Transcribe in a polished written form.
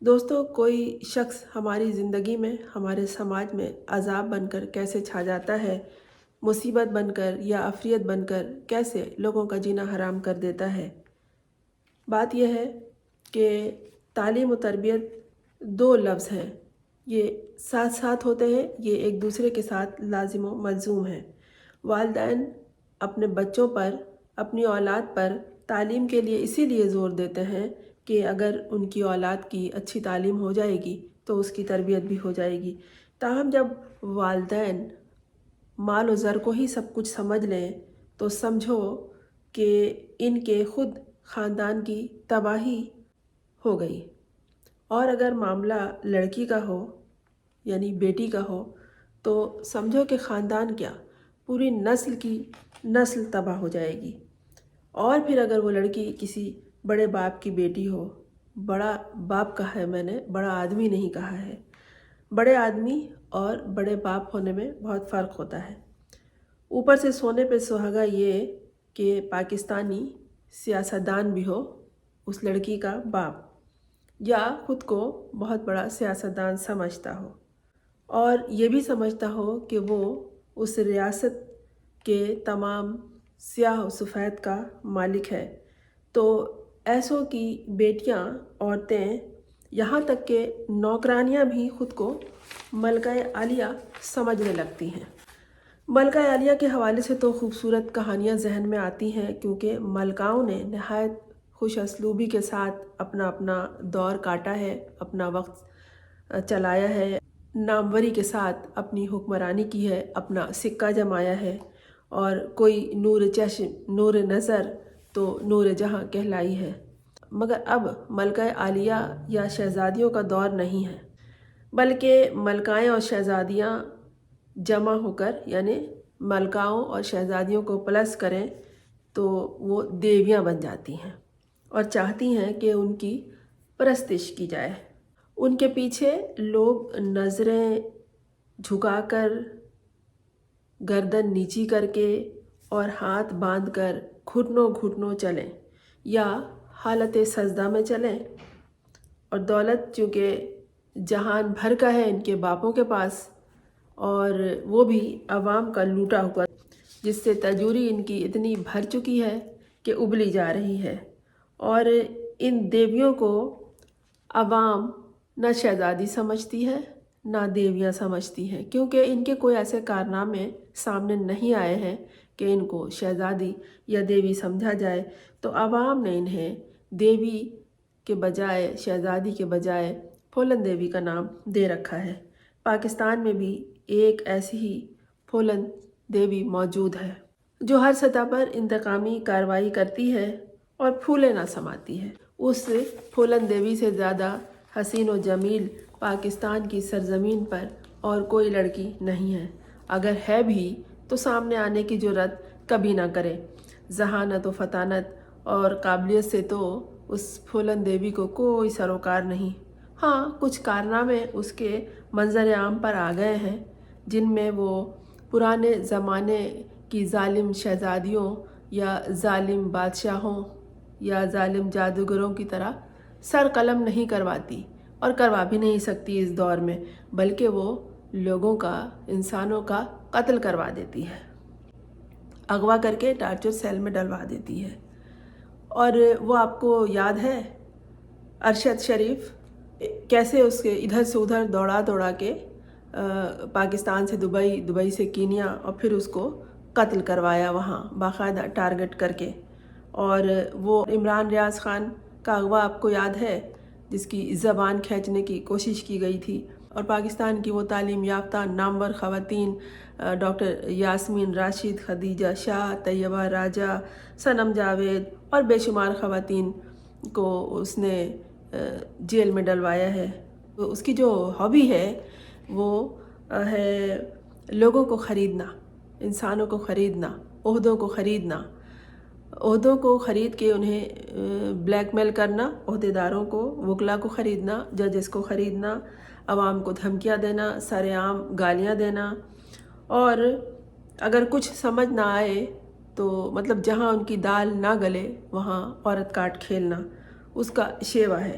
دوستوں، کوئی شخص ہماری زندگی میں، ہمارے سماج میں عذاب بن کر کیسے چھا جاتا ہے، مصیبت بن کر یا عافیت بن کر کیسے لوگوں کا جینا حرام کر دیتا ہے۔ بات یہ ہے کہ تعلیم و تربیت دو لفظ ہیں، یہ ساتھ ساتھ ہوتے ہیں، یہ ایک دوسرے کے ساتھ لازم و ملزوم ہیں۔ والدین اپنے بچوں پر، اپنی اولاد پر تعلیم کے لیے اسی لیے زور دیتے ہیں کہ اگر ان کی اولاد کی اچھی تعلیم ہو جائے گی تو اس کی تربیت بھی ہو جائے گی۔ تاہم جب والدین مال و زر کو ہی سب کچھ سمجھ لیں تو سمجھو کہ ان کے خود خاندان کی تباہی ہو گئی۔ اور اگر معاملہ لڑکی کا ہو یعنی بیٹی کا ہو تو سمجھو کہ خاندان کیا، پوری نسل کی نسل تباہ ہو جائے گی۔ اور پھر اگر وہ لڑکی کسی بڑے باپ کی بیٹی ہو، بڑا باپ کہا ہے میں نے، بڑا آدمی نہیں کہا ہے، بڑے آدمی اور بڑے باپ ہونے میں بہت فرق ہوتا ہے۔ اوپر سے سونے پہ سہاگا یہ کہ پاکستانی سیاستدان بھی ہو اس لڑکی کا باپ، یا خود کو بہت بڑا سیاستدان سمجھتا ہو اور یہ بھی سمجھتا ہو کہ وہ اس ریاست کے تمام سیاہ و سفید کا مالک ہے، تو ایسوں کی بیٹیاں، عورتیں، یہاں تک کہ نوکرانیاں بھی خود کو ملکہ عالیہ سمجھنے لگتی ہیں۔ ملکہ عالیہ کے حوالے سے تو خوبصورت کہانیاں ذہن میں آتی ہیں، کیونکہ ملکاؤں نے نہایت خوش اسلوبی کے ساتھ اپنا اپنا دور کاٹا ہے، اپنا وقت چلایا ہے، ناموری کے ساتھ اپنی حکمرانی کی ہے، اپنا سکہ جمایا ہے، اور کوئی نور چشم، نور نظر تو نور جہاں کہلائی ہے۔ مگر اب ملکہ عالیہ یا شہزادیوں کا دور نہیں ہے، بلکہ ملکائیں اور شہزادیاں جمع ہو کر، یعنی ملکاؤں اور شہزادیوں کو پلس کریں تو وہ دیویاں بن جاتی ہیں اور چاہتی ہیں کہ ان کی پرستش کی جائے۔ ان کے پیچھے لوگ نظریں جھکا کر، گردن نیچی کر کے اور ہاتھ باندھ کر گھٹنوں گھٹنوں چلیں، یا حالت سجدہ میں چلیں۔ اور دولت چونکہ جہان بھر کا ہے ان کے باپوں کے پاس، اور وہ بھی عوام کا لوٹا ہوا، جس سے تجوری ان کی اتنی بھر چکی ہے کہ ابلی جا رہی ہے۔ اور ان دیویوں کو عوام نہ شہزادی سمجھتی ہے نہ دیویاں سمجھتی ہیں، کیونکہ ان کے کوئی ایسے کارنامے سامنے نہیں آئے ہیں کہ ان کو شہزادی یا دیوی سمجھا جائے، تو عوام نے انہیں دیوی کے بجائے، شہزادی کے بجائے پھولن دیوی کا نام دے رکھا ہے۔ پاکستان میں بھی ایک ایسی ہی پھولن دیوی موجود ہے جو ہر سطح پر انتقامی کارروائی کرتی ہے اور پھولے نہ سماتی ہے۔ اس پھولن دیوی سے زیادہ حسین و جمیل پاکستان کی سرزمین پر اور کوئی لڑکی نہیں ہے، اگر ہے بھی تو سامنے آنے کی جرات کبھی نہ کرے۔ ذہانت و فطانت اور قابلیت سے تو اس پھولن دیوی کو کوئی سروکار نہیں۔ ہاں، کچھ کارنامے اس کے منظر عام پر آ گئے ہیں، جن میں وہ پرانے زمانے کی ظالم شہزادیوں یا ظالم بادشاہوں یا ظالم جادوگروں کی طرح سر قلم نہیں کرواتی، اور کروا بھی نہیں سکتی اس دور میں، بلکہ وہ لوگوں کا، انسانوں کا قتل کروا دیتی ہے، اغوا کر کے ٹارچر سیل میں ڈلوا دیتی ہے۔ اور وہ آپ کو یاد ہے ارشد شریف کیسے اس کے ادھر سے ادھر دوڑا کے پاکستان سے دبئی، دبئی سے کینیا، اور پھر اس کو قتل کروایا وہاں باقاعدہ ٹارگٹ کر کے۔ اور وہ عمران ریاض خان کا اغوا آپ کو یاد ہے، جس کی زبان کھینچنے کی کوشش کی گئی تھی، اور پاکستان کی وہ تعلیم یافتہ نامور خواتین ڈاکٹر یاسمین راشد، خدیجہ شاہ، طیبہ راجہ، صنم جاوید اور بے شمار خواتین کو اس نے جیل میں ڈلوایا ہے۔ اس کی جو ہابی ہے وہ ہے لوگوں کو خریدنا، انسانوں کو خریدنا، عہدوں کو خریدنا، عہدوں کو خرید کے انہیں بلیک میل کرنا، عہدیداروں کو، وکلا کو خریدنا، ججز کو خریدنا، عوام کو دھمکیاں دینا، سر عام گالیاں دینا، اور اگر کچھ سمجھ نہ آئے تو مطلب جہاں ان کی دال نہ گلے وہاں عورت کاٹ کھیلنا، اس کا شیوا ہے۔